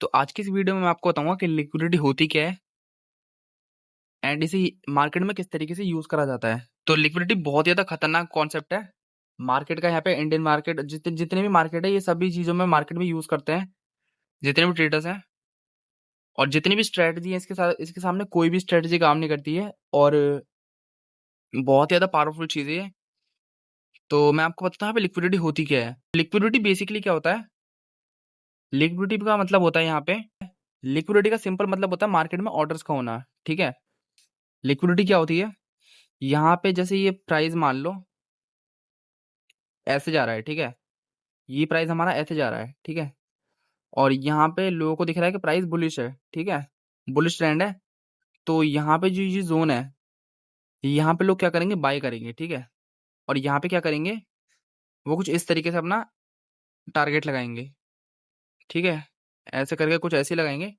तो आज की इस वीडियो में मैं आपको बताऊंगा कि लिक्विडिटी होती क्या है एंड इसे मार्केट में किस तरीके से यूज करा जाता है। तो लिक्विडिटी बहुत ज्यादा खतरनाक कॉन्सेप्ट है मार्केट का। यहाँ पे इंडियन मार्केट जितने भी मार्केट है ये सभी चीजों में मार्केट में यूज करते हैं जितने भी ट्रेडर्स हैं। और जितनी भी स्ट्रेटजी है इसके सामने कोई भी स्ट्रेटजी काम नहीं करती है और बहुत ज्यादा पावरफुल चीज है ये। तो मैं आपको बताता हूँ यहाँ पे लिक्विडिटी होती क्या है। लिक्विडिटी बेसिकली क्या होता है? लिक्विडिटी का मतलब होता है यहाँ पे, लिक्विडिटी का सिंपल मतलब होता है मार्केट में ऑर्डर्स का होना। ठीक है, लिक्विडिटी क्या होती है? यहाँ पे जैसे ये प्राइस मान लो ऐसे जा रहा है, ठीक है, ये प्राइस हमारा ऐसे जा रहा है, ठीक है, और यहाँ पे लोगों को दिख रहा है कि प्राइस बुलिश है, ठीक है, बुलिश ट्रेंड है। तो यहाँ पे जो ये जोन है यहाँ पे लोग क्या करेंगे, बाय करेंगे, ठीक है, और यहाँ पे क्या करेंगे, वो कुछ इस तरीके से अपना टारगेट लगाएंगे, ठीक है, ऐसे करके कुछ ऐसे लगाएंगे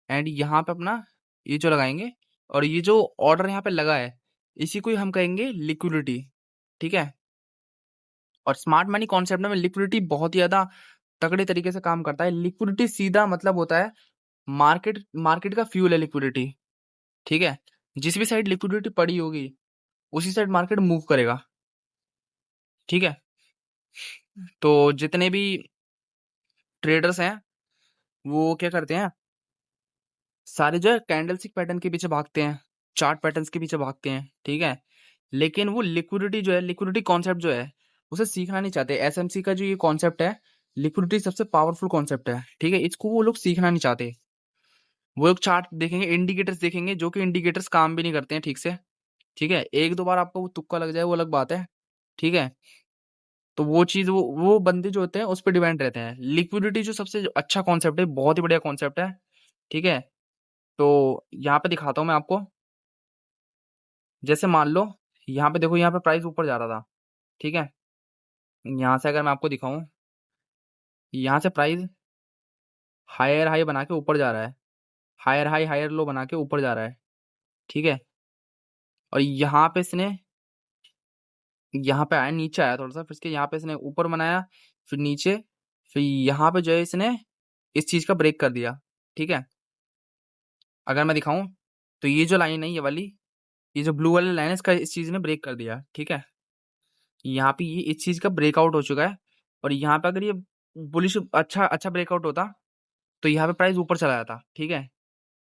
एंड यहाँ पे अपना ये जो लगाएंगे और ये जो ऑर्डर यहाँ पे लगा है इसी को ही हम कहेंगे लिक्विडिटी, ठीक है। और स्मार्ट मनी कॉन्सेप्ट में लिक्विडिटी बहुत ही ज्यादा तगड़े तरीके से काम करता है। लिक्विडिटी सीधा मतलब होता है मार्केट मार्केट का फ्यूल है लिक्विडिटी, ठीक है। जिस भी साइड लिक्विडिटी पड़ी होगी उसी साइड मार्केट मूव करेगा, ठीक है। तो जितने भी ट्रेडर्स हैं वो क्या करते हैं, सारे जो है कैंडलस्टिक पैटर्न के पीछे भागते हैं, चार्ट पैटर्न्स के पीछे भागते हैं, ठीक है। लेकिन वो लिक्विडिटी जो है, लिक्विडिटी कॉन्सेप्ट जो है उसे सीखना नहीं चाहते। एसएमसी का जो ये कॉन्सेप्ट है, लिक्विडिटी सबसे पावरफुल कॉन्सेप्ट है, ठीक है, इसको वो लोग सीखना नहीं चाहते। वो लोग चार्ट देखेंगे, इंडिकेटर्स देखेंगे, जो कि इंडिकेटर्स काम भी नहीं करते हैं ठीक से, ठीक है। एक दो बार आपको वो तुक्का लग जाए वो अलग बात है, ठीक है। तो वो चीज वो बंदे जो होते हैं उस पर डिपेंड रहते हैं। लिक्विडिटी जो सबसे जो अच्छा कॉन्सेप्ट है, बहुत ही बढ़िया कॉन्सेप्ट है, ठीक है। तो यहाँ पे दिखाता हूँ मैं आपको। जैसे मान लो यहाँ पे देखो, यहाँ पे प्राइस ऊपर जा रहा था, ठीक है। यहाँ से अगर मैं आपको दिखाऊं, यहाँ से प्राइस हायर हाई बना के ऊपर जा रहा है, हायर हाई हायर लो बना के ऊपर जा रहा है, ठीक है। और यहाँ पे इसने, यहाँ पे आया, नीचे आया थोड़ा सा, फिर इसके यहाँ पे इसने ऊपर बनाया, फिर नीचे, फिर यहाँ पे जो है इसने इस चीज का ब्रेक कर दिया, ठीक है। अगर मैं दिखाऊं तो ये जो लाइन है, ये वाली, ये जो ब्लू वाली लाइन है, इसका इस चीज ने ब्रेक कर दिया, ठीक है। यहाँ पे ये इस चीज का ब्रेकआउट हो चुका है। और यहाँ पे अगर ये बुलिश अच्छा अच्छा ब्रेकआउट होता तो यहाँ पे प्राइस ऊपर चला जाता, ठीक है।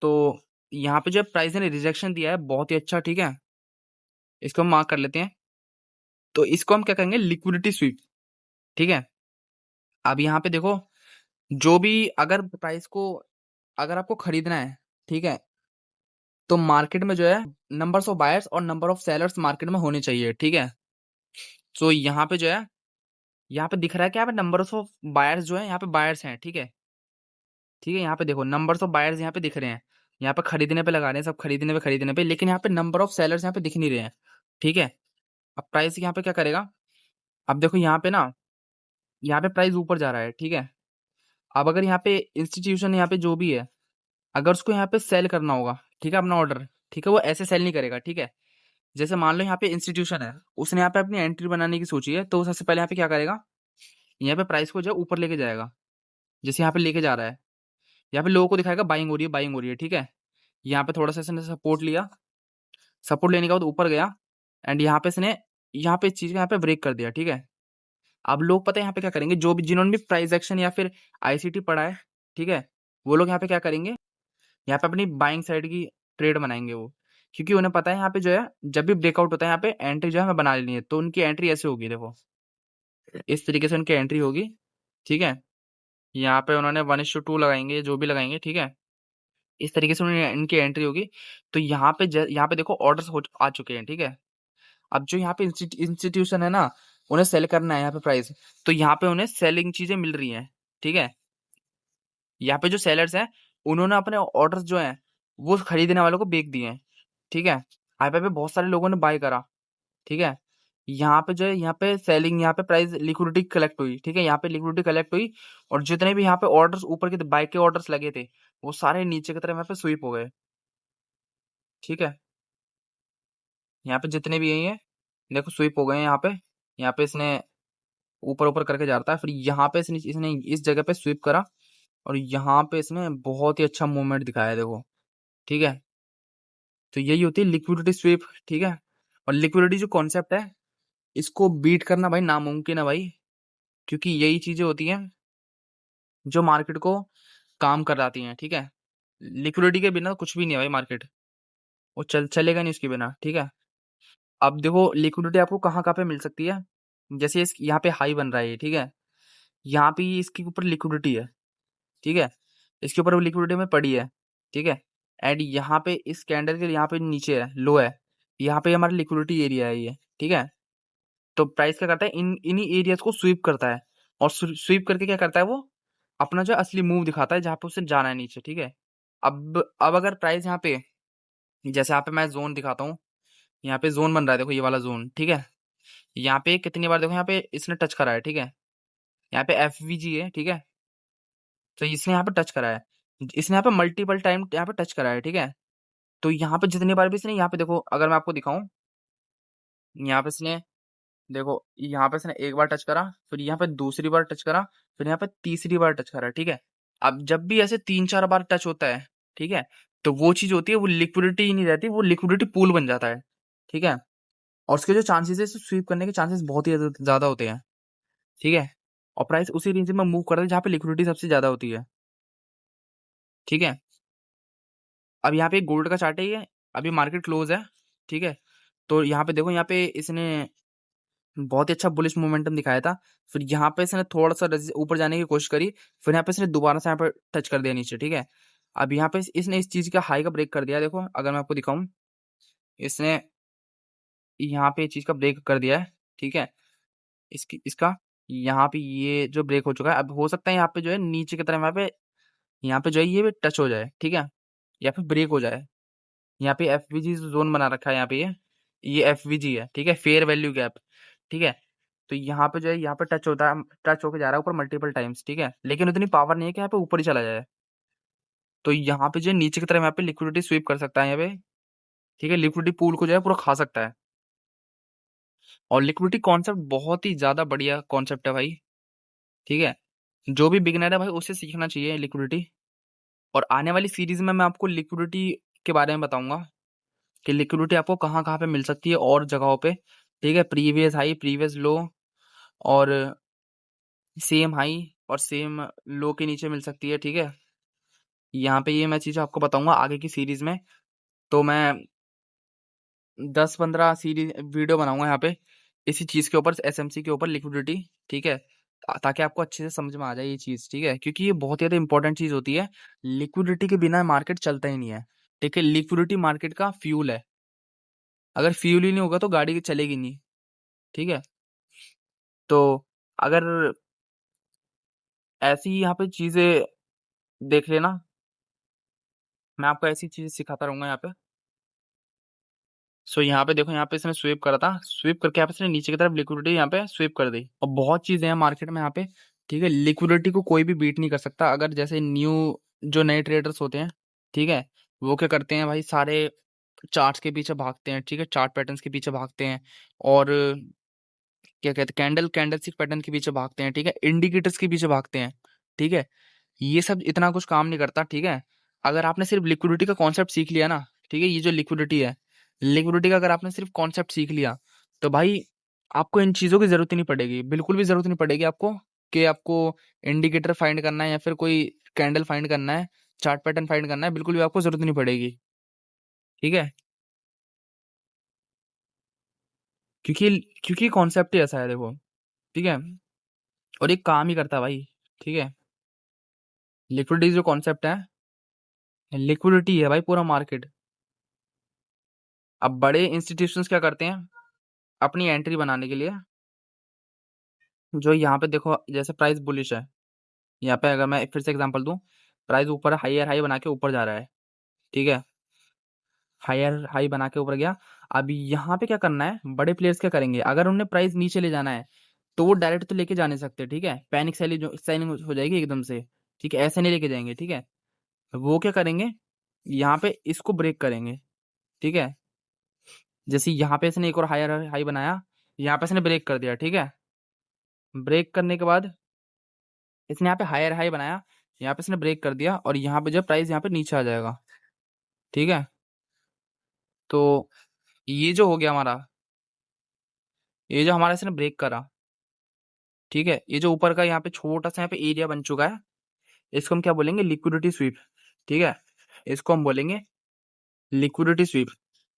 तो यहाँ पे जो प्राइस ने रिजेक्शन दिया है बहुत ही अच्छा, ठीक है, इसको हम मार्क कर लेते हैं। तो इसको हम क्या कहेंगे, लिक्विडिटी स्वीप, ठीक है। अब यहाँ पे देखो, जो भी अगर प्राइस को अगर आपको खरीदना है, ठीक है, तो मार्केट में जो है नंबर्स ऑफ बायर्स और नंबर ऑफ सेलर्स मार्केट में होने चाहिए, ठीक है। तो यहाँ पे जो है, यहाँ पे दिख रहा है कि यहाँ पे नंबर्स ऑफ बायर्स जो है, यहाँ पे बायर्स हैं, ठीक है, ठीक है। यहाँ पे देखो नंबर्स ऑफ बायर्स यहाँ पे दिख रहे हैं, यहाँ पे खरीदने पे लगा रहे हैं सब, खरीदने पे, लेकिन यहाँ पे नंबर ऑफ सेलर्स यहाँ पे दिख नहीं रहे हैं, ठीक है। अब प्राइस यहाँ पे क्या करेगा, अब देखो यहाँ पे ना, यहाँ पे प्राइस ऊपर जा रहा है, ठीक है। अब अगर यहाँ पे इंस्टीट्यूशन यहाँ पे जो भी है, अगर उसको यहाँ पे सेल करना होगा, ठीक है, अपना ऑर्डर, ठीक है, वो ऐसे सेल नहीं करेगा, ठीक है। जैसे मान लो यहाँ पे इंस्टीट्यूशन है, उसने यहाँ पे अपनी एंट्री बनाने की सोची है, तो सबसे पहले यहाँ पे क्या करेगा, यहाँ पे प्राइस को जो है ऊपर लेके जाएगा। जैसे यहाँ पे लेके जा रहा है, यहाँ पे लोगों को दिखाएगा बाइंग हो रही है, बाइंग हो रही है, ठीक है। यहाँ पे थोड़ा सा इसने सपोर्ट लिया, सपोर्ट लेने के बाद ऊपर गया एंड यहाँ पे इसने, यहाँ पे इस चीज का यहाँ पे ब्रेक कर दिया, ठीक है। अब लोग पता है यहाँ पे क्या करेंगे, जो भी जिन्होंने भी प्राइस एक्शन या फिर आईसीटी पढ़ा है, ठीक है, वो लोग यहाँ पे क्या करेंगे, यहाँ पे अपनी बाइंग साइड की ट्रेड बनाएंगे वो, क्योंकि उन्हें पता है यहाँ पे जो है जब भी ब्रेकआउट होता है यहाँ पे एंट्री जो है हमें बना लेनी है। तो उनकी एंट्री ऐसे होगी, देखो इस तरीके से उनकी एंट्री होगी, ठीक है। यहाँ पे उन्होंने 1:2 लगाएंगे, जो भी लगाएंगे, ठीक है, इस तरीके से उन्हें इनकी एंट्री होगी। तो यहाँ पे यहाँ पे देखो ऑर्डर्स हो आ चुके हैं, ठीक है। अब जो यहाँ पे इंस्टीट्यूशन है ना, उन्हें सेल करना है यहाँ पे प्राइस, तो यहाँ पे उन्हें सेलिंग चीजें मिल रही हैं, ठीक है। यहाँ पे जो सेलर्स हैं उन्होंने अपने ऑर्डर्स जो हैं वो खरीदने वालों को बेच दिए हैं, ठीक है। यहाँ पे बहुत सारे लोगों ने बाय करा, ठीक है। यहाँ पे जो है, यहाँ पे सेलिंग, यहाँ पे प्राइस लिक्विडिटी कलेक्ट हुई, ठीक है, यहाँ पे लिक्विडिटी कलेक्ट हुई। और जितने भी यहाँ पे ऑर्डर्स ऊपर के बाय के ऑर्डर्स लगे थे वो सारे नीचे की तरफ यहाँ पे स्वीप हो गए, ठीक है। यहाँ पे जितने भी यही है देखो स्वीप हो गए हैं यहाँ पे, यहाँ पे इसने ऊपर ऊपर करके जा रहा था, फिर यहाँ पे इसने इसने इस जगह पे स्वीप करा, और यहाँ पे इसने बहुत ही अच्छा मूवमेंट दिखाया है, देखो। ठीक है, तो यही होती है लिक्विडिटी स्वीप। ठीक है, और लिक्विडिटी जो कॉन्सेप्ट है, इसको बीट करना भाई नामुमकिन है भाई, क्योंकि यही चीजें होती हैं जो मार्केट को काम कराती हैं। ठीक है, लिक्विडिटी के बिना कुछ भी नहीं है भाई मार्केट, वो चलेगा नहीं उसके बिना। ठीक है, अब देखो लिक्विडिटी आपको कहाँ कहाँ पे मिल सकती है। जैसे इस यहाँ पे हाई बन रहा है ये, ठीक है, यहाँ पे ये इसके ऊपर लिक्विडिटी है। ठीक है, इसके ऊपर वो लिक्विडिटी में पड़ी है। ठीक है, एंड यहाँ पे इस कैंडल के यहाँ पे नीचे है, लो है, यहाँ पे हमारा लिक्विडिटी एरिया है ये। ठीक है, तो प्राइस क्या करता है, इन इन्हीं एरियाज को स्वीप करता है, और स्वीप करके क्या करता है वो अपना जो असली मूव दिखाता है जहाँ पे उसे जाना है नीचे। ठीक है, अब अगर प्राइस यहाँ पे, जैसे यहाँ पे मैं जोन दिखाता हूँ, यहाँ पे जोन बन रहा है, देखो ये वाला जोन। ठीक है, यहाँ पे कितनी बार देखो यहाँ पे इसने टच करा है। ठीक है, यहाँ पे एफ है। ठीक है, तो इसने यहाँ पे टच करा है, इसने यहाँ पे मल्टीपल टाइम यहाँ पे टच करा है। ठीक है, तो यहाँ पे जितनी बार भी इसने, यहाँ पे देखो अगर मैं आपको दिखाऊं, यहाँ पे इसने, देखो यहाँ पे इसने एक बार टच करा, फिर यहाँ पे दूसरी बार टच करा, फिर यहाँ पे तीसरी बार टच करा। ठीक है, अब जब भी ऐसे 3-4 बार टच होता है, ठीक है, तो वो चीज होती है, वो लिक्विडिटी ही नहीं रहती, वो लिक्विडिटी पूल बन जाता है। ठीक है, और उसके जो चांसेस है स्वीप करने के चांसेस बहुत ही ज्यादा होते हैं। ठीक है, और प्राइस उसी रेंज में मूव करता है जहाँ पे लिक्विडिटी सबसे ज्यादा होती है। ठीक है, अब यहाँ पे गोल्ड का चार्ट है ये, अभी मार्केट क्लोज है। ठीक है, तो यहाँ पे देखो, यहाँ पे इसने बहुत ही अच्छा बुलिश मोमेंटम दिखाया था, फिर यहाँ पे इसने थोड़ा सा ऊपर जाने की कोशिश करी, फिर यहाँ पे इसने दोबारा से यहाँ पे टच कर दिया नीचे। ठीक है, अब यहाँ पे इसने इस चीज का हाई का ब्रेक कर दिया, देखो अगर मैं आपको दिखाऊं, इसने यहाँ पे चीज का ब्रेक कर दिया है। ठीक है, इसका यहाँ पे ये जो ब्रेक हो चुका है, अब हो सकता है यहाँ पे जो है नीचे की तरफ यहाँ पे जो है ये टच हो जाए। ठीक है, या फिर ब्रेक हो जाए। यहाँ पे एफवीजी जोन बना रखा है, यहाँ पे ये एफवीजी है। ठीक है, फेयर वैल्यू गैप। ठीक है, तो यहाँ पे जो है यहाँ पे टच होता है, टच होके जा रहा है ऊपर मल्टीपल टाइम्स। ठीक है, लेकिन उतनी पावर नहीं है कि यहाँ पे ऊपर ही चला जाए, तो यहाँ पे जो है नीचे की तरफ यहाँ पे लिक्विडिटी स्वीप कर सकता है यहाँ पे। ठीक है, लिक्विडिटी पूल को जो है पूरा खा सकता है, और लिक्विडिटी कॉन्सेप्ट बहुत ही ज्यादा बढ़िया कॉन्सेप्ट है भाई। ठीक है, जो भी बिगनर है भाई उसे सीखना चाहिए लिक्विडिटी। और आने वाली सीरीज में मैं आपको लिक्विडिटी के बारे में बताऊंगा कि लिक्विडिटी आपको कहाँ कहाँ पे मिल सकती है और जगहों पे। ठीक है, प्रीवियस हाई, प्रीवियस लो, और सेम हाई और सेम लो के नीचे मिल सकती है। ठीक है, यहाँ पे ये मैं चीज़ आपको बताऊंगा आगे की सीरीज में, तो मैं 10-15 सीरीज वीडियो बनाऊंगा यहाँ पे इसी चीज़ के ऊपर, एसएमसी के ऊपर, लिक्विडिटी। ठीक है, ताकि आपको अच्छे से समझ में आ जाए ये चीज़। ठीक है, क्योंकि ये बहुत ही ज़्यादा इंपॉर्टेंट चीज़ होती है, लिक्विडिटी के बिना मार्केट चलता ही नहीं है। ठीक है, लिक्विडिटी मार्केट का फ्यूल है, अगर फ्यूल ही नहीं होगा तो गाड़ी चलेगी नहीं। ठीक है, तो अगर ऐसी ही यहाँ पे चीज़ें देख लेना, मैं आपको ऐसी चीज़ें सिखाता रहूंगा यहाँ पे। सो यहाँ पे देखो, यहाँ पे इसने स्वीप करा था, स्वीप करके यहाँ पे इसने नीचे की तरफ लिक्विडिटी यहाँ पे स्वीप कर दी, और बहुत चीजें हैं मार्केट में यहाँ पे। ठीक है, लिक्विडिटी को कोई भी बीट नहीं कर सकता। अगर जैसे जो नए ट्रेडर्स होते हैं, ठीक है, वो क्या करते हैं भाई, सारे चार्ट्स के पीछे भागते हैं। ठीक है, चार्ट पैटर्न्स के पीछे भागते हैं, और क्या कहते हैं, कैंडलस्टिक पैटर्न के पीछे भागते हैं। ठीक है, इंडिकेटर्स के पीछे भागते हैं। ठीक है, ये सब इतना कुछ काम नहीं करता। ठीक है, अगर आपने सिर्फ लिक्विडिटी का कॉन्सेप्ट सीख लिया ना, ठीक है, ये जो लिक्विडिटी है, लिक्विडिटी का अगर आपने सिर्फ कॉन्सेप्ट सीख लिया, तो भाई आपको इन चीज़ों की जरूरत ही नहीं पड़ेगी, बिल्कुल भी जरूरत नहीं पड़ेगी आपको, कि आपको इंडिकेटर फाइंड करना है या फिर कोई कैंडल फाइंड करना है, चार्ट पैटर्न फाइंड करना है, बिल्कुल भी आपको जरूरत नहीं पड़ेगी। ठीक है, क्योंकि क्योंकि कॉन्सेप्ट ही ऐसा है, देखो। ठीक है, और ये काम ही करता है भाई। ठीक है, लिक्विडिटी जो कॉन्सेप्ट है, लिक्विडिटी है भाई पूरा मार्केट। अब बड़े इंस्टीट्यूशंस क्या करते हैं अपनी एंट्री बनाने के लिए, जो यहाँ पे देखो जैसे प्राइस बुलिश है, यहाँ पे अगर मैं फिर से एग्जांपल दूं, प्राइस ऊपर हायर हाई बना के ऊपर जा रहा है। ठीक है, हायर हाई बना के ऊपर गया। अब यहाँ पे क्या करना है, बड़े प्लेयर्स क्या करेंगे, अगर उन्हें प्राइस नीचे ले जाना है तो वो डायरेक्ट तो लेके जा नहीं सकते। ठीक है, पैनिक सेलिंग हो जाएगी एकदम से। ठीक है, ऐसे नहीं लेके जाएंगे। ठीक है, वो क्या करेंगे, यहाँ पे इसको ब्रेक करेंगे। ठीक है, जैसे यहाँ पे इसने एक और हायर हाई बनाया, यहाँ पे इसने ब्रेक कर दिया। ठीक है, ब्रेक करने के बाद इसने यहाँ पे हायर हाई बनाया, यहाँ पे इसने ब्रेक कर दिया और यहाँ पे जो प्राइस यहाँ पे नीचे आ जाएगा। ठीक है, तो ये जो हो गया हमारा, ये जो हमारा इसने ब्रेक करा, ठीक है, ये जो ऊपर का यहाँ पे छोटा सा यहाँ पे एरिया बन चुका है, इसको हम क्या बोलेंगे, लिक्विडिटी स्वीप। ठीक है, इसको हम बोलेंगे लिक्विडिटी स्वीप,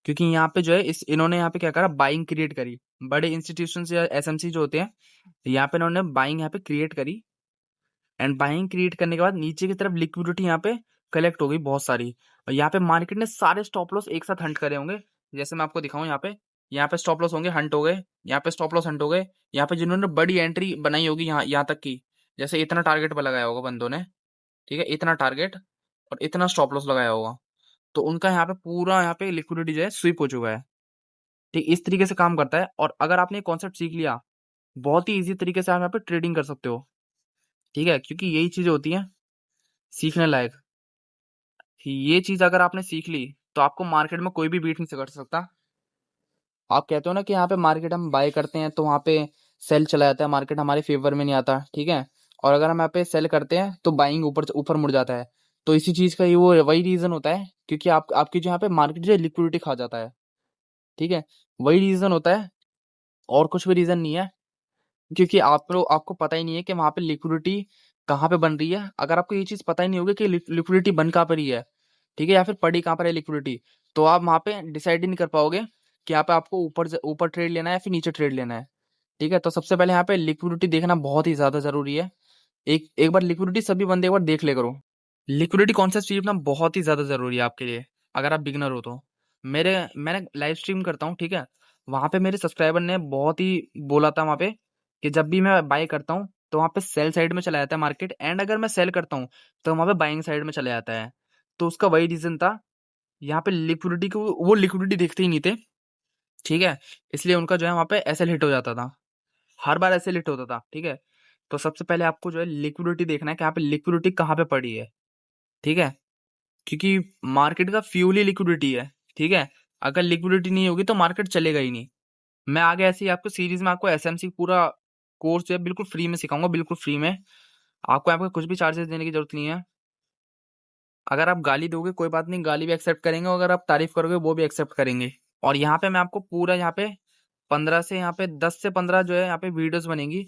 क्योंकि यहाँ पे जो है इस इन्होंने यहाँ पे क्या करा, बाइंग क्रिएट करी। बड़े इंस्टीट्यूशन या एसएमसी जो होते हैं, यहाँ पे इन्होंने बाइंग यहाँ पे क्रिएट करी, एंड बाइंग क्रिएट करने के बाद नीचे की तरफ लिक्विडिटी यहाँ पे कलेक्ट हो गई बहुत सारी, और यहाँ पे मार्केट ने सारे स्टॉप लॉस एक साथ हंट करे होंगे। जैसे मैं आपको दिखाऊं, यहाँ पे स्टॉप लॉस होंगे, हंट हो गए, यहाँ पे स्टॉप लॉस हंट हो गए, यहाँ पे जिन्होंने बड़ी एंट्री बनाई होगी यहाँ तक की, जैसे इतना टारगेट पर लगाया होगा बंदों ने, ठीक है, इतना टारगेट और इतना स्टॉप लॉस लगाया होगा, तो उनका यहाँ पे पूरा यहाँ पे लिक्विडिटी जो है स्वीप हो चुका है। ठीक, इस तरीके से काम करता है। और अगर आपने कॉन्सेप्ट सीख लिया, बहुत ही इजी तरीके से आप यहाँ पे ट्रेडिंग कर सकते हो। ठीक है, क्योंकि यही चीजें होती हैं सीखने लायक। ये चीज अगर आपने सीख ली, तो आपको मार्केट में कोई भी बीट नहीं कर सकता। आप कहते हो ना कि यहाँ पे मार्केट हम बाय करते हैं तो वहाँ पे सेल चला जाता है, मार्केट हमारे फेवर में नहीं आता, ठीक है, और अगर हम यहाँ पे सेल करते हैं तो बाइंग ऊपर ऊपर मुड़ जाता है। तो इसी चीज का ये वो वही रीजन होता है, क्योंकि आपकी जो यहाँ पे मार्केट जो लिक्विडिटी खा जाता है। ठीक है, वही रीजन होता है, और कुछ भी रीजन नहीं है, क्योंकि आपको पता ही नहीं है कि वहां पे लिक्विडिटी कहाँ पे बन रही है। अगर आपको ये चीज पता ही नहीं होगी कि लिक्विडिटी बन कहाँ पर रही है, ठीक है, या फिर पड़ी कहाँ पर है लिक्विडिटी, तो आप वहां पे डिसाइड ही नहीं कर पाओगे कि यहाँ पे आपको ऊपर ऊपर ट्रेड लेना है या फिर नीचे ट्रेड लेना है। ठीक है, तो सबसे पहले यहाँ पे लिक्विडिटी देखना बहुत ही ज्यादा जरूरी है। एक एक बार लिक्विडिटी सभी बंदे एक बार देख ले करो। लिक्विडिटी कॉन्सेप्ट सीखना बहुत ही ज्यादा जरूरी है आपके लिए, अगर आप बिगनर हो तो। मैंने लाइव स्ट्रीम करता हूँ, ठीक है, वहां पे मेरे सब्सक्राइबर ने बहुत ही बोला था वहां पे कि जब भी मैं बाय करता हूँ तो वहां पे सेल साइड में चला जाता है मार्केट, एंड अगर मैं सेल करता हूँ तो वहां पे बाइंग साइड में चला जाता है। तो उसका वही रीजन था, यहाँ पे लिक्विडिटी को वो लिक्विडिटी देखते ही नहीं थे। ठीक है, इसलिए उनका जो है वहां पे एसएल हिट हो जाता था, हर बार एसएल हिट होता था। ठीक है, तो सबसे पहले आपको जो है लिक्विडिटी देखना है कि यहाँ पे लिक्विडिटी कहाँ पे पड़ी है। ठीक है, क्योंकि मार्केट का फ्यूल ही लिक्विडिटी है। ठीक है, अगर लिक्विडिटी नहीं होगी तो मार्केट चलेगा ही नहीं। मैं आगे ऐसे ही आपको सीरीज में आपको एसएमसी पूरा कोर्स जो है बिल्कुल फ्री में सिखाऊंगा, बिल्कुल फ्री में। आपको यहाँ पे कुछ भी चार्जेस देने की जरूरत नहीं है। अगर आप गाली दोगे कोई बात नहीं, गाली भी एक्सेप्ट करेंगे, और अगर आप तारीफ करोगे वो भी एक्सेप्ट करेंगे। और यहाँ पे मैं आपको पूरा यहाँ पे 15 से यहाँ पे 10 से 15 जो है यहाँ पे वीडियोस बनेंगी,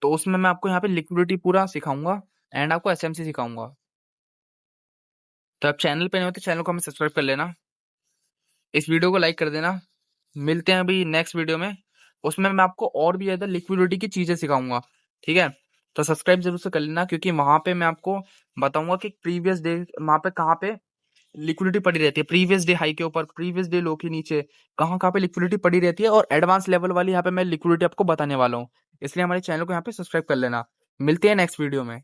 तो उसमें मैं आपको यहाँ पे लिक्विडिटी पूरा सिखाऊंगा, एंड आपको एसएमसी सिखाऊंगा। तो आप चैनल पे नहीं हो तो चैनल को हमें सब्सक्राइब कर लेना, इस वीडियो को लाइक कर देना। मिलते हैं अभी नेक्स्ट वीडियो में, उसमें मैं आपको और भी ज्यादा लिक्विडिटी की चीजें सिखाऊंगा। ठीक है, तो सब्सक्राइब जरूर से कर लेना, क्योंकि वहां पे मैं आपको बताऊंगा कि प्रीवियस डे वहां पे कहाँ पे लिक्विडिटी पड़ी रहती है, प्रीवियस डे हाई के ऊपर, प्रीवियस डे लो के नीचे, कहाँ कहाँ पे लिक्विडिटी पड़ी रहती है, और एडवांस लेवल वाली यहाँ पे मैं लिक्विडिटी आपको बताने वाला हूँ। इसलिए हमारे चैनल को यहाँ पे सब्सक्राइब कर लेना। मिलते हैं नेक्स्ट वीडियो में।